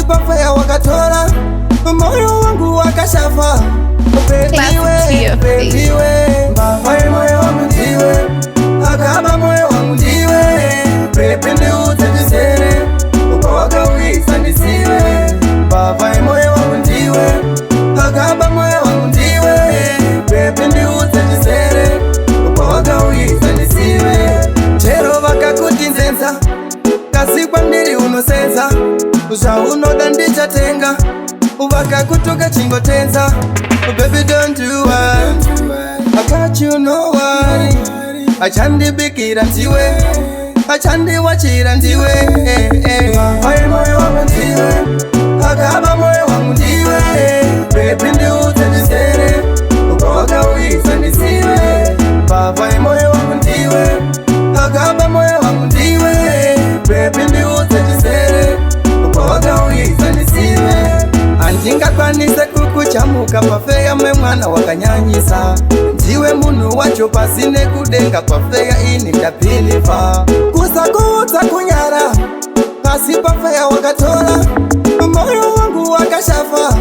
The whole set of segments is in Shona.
pasipofea wakatola moyo wangu wakashafa. Bebiwe mbavaye moyo wangu ndiwe, akaba moyo wangu ndiwe, pepe ndiutajisere uko wakawisa nisiwe. Mbavaye moyo wangu ndiwe, akaba moyo wangu ndiwe, pepe ndiutajisere uko wakawisa nisiwe. Chero vakakutinzenza kasikwa ndiri unosenza, uzaunoda ndichatenga uvakakutuka chingotenza. Baby don't you worry, I got you no worry. Achandibikira ndiwe, achandiwachira ndiwe. Mbavaye moyo wangu ndiwe, akaba moyo wangu ndiwe, pepe ndiutajisere uko wakawisa nisiwe. Mbavaye moyo wangu ndiwe, akaba moyo wangu ndiwe, pepe ndiutajisere uko wakawisa nisiwe. Andingakwanise kukuchamuka pafeya mwe mwana wakanyanyisa, ndiwe munu wacho pasine kudenga pafeya ini ndapiliva. Kusakuza kunyara pasi pafeya wakatola moyo wangu wakashafa.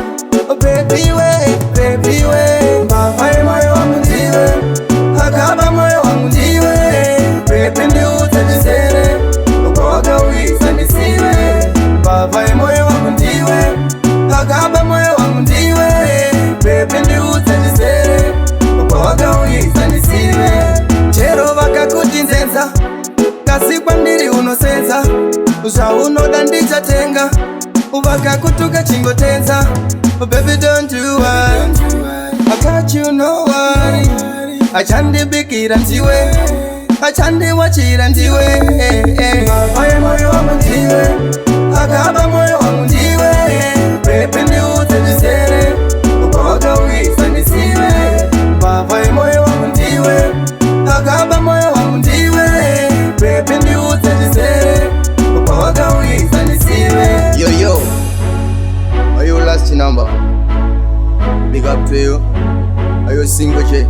Bebiwe mbavaye moyo wangu ndiwe, akaba moyo wangu ndiwe, pepe ndiutajisere uko wakawisa nisiwe. Mbavaye moyo wangu ndiwe, akaba moyo wangu ndiwe, pepe ndiutajisere uko wakawisa nisiwe. Chero vakakutinzenza kasikwa ndiri unosenza, uzaunoda ndichatenga uvakakutuka chingotenza. Baby don't you worry, I got you no worry. Achandibikira ndiwe, achandiwachira ndiwe. Mbavaye moyo wangu ndiwe, akaba moyo wangu ndiwe, pepe ndiutajisere uko wakawisa nisiwe. Mbavaye moyo wangu ndiwe, akaba moyo wangu ndiwe, pepe ndiutajisere uko wakawisa nisiwe. Yo, are you last number? Big up to you. Are you single J?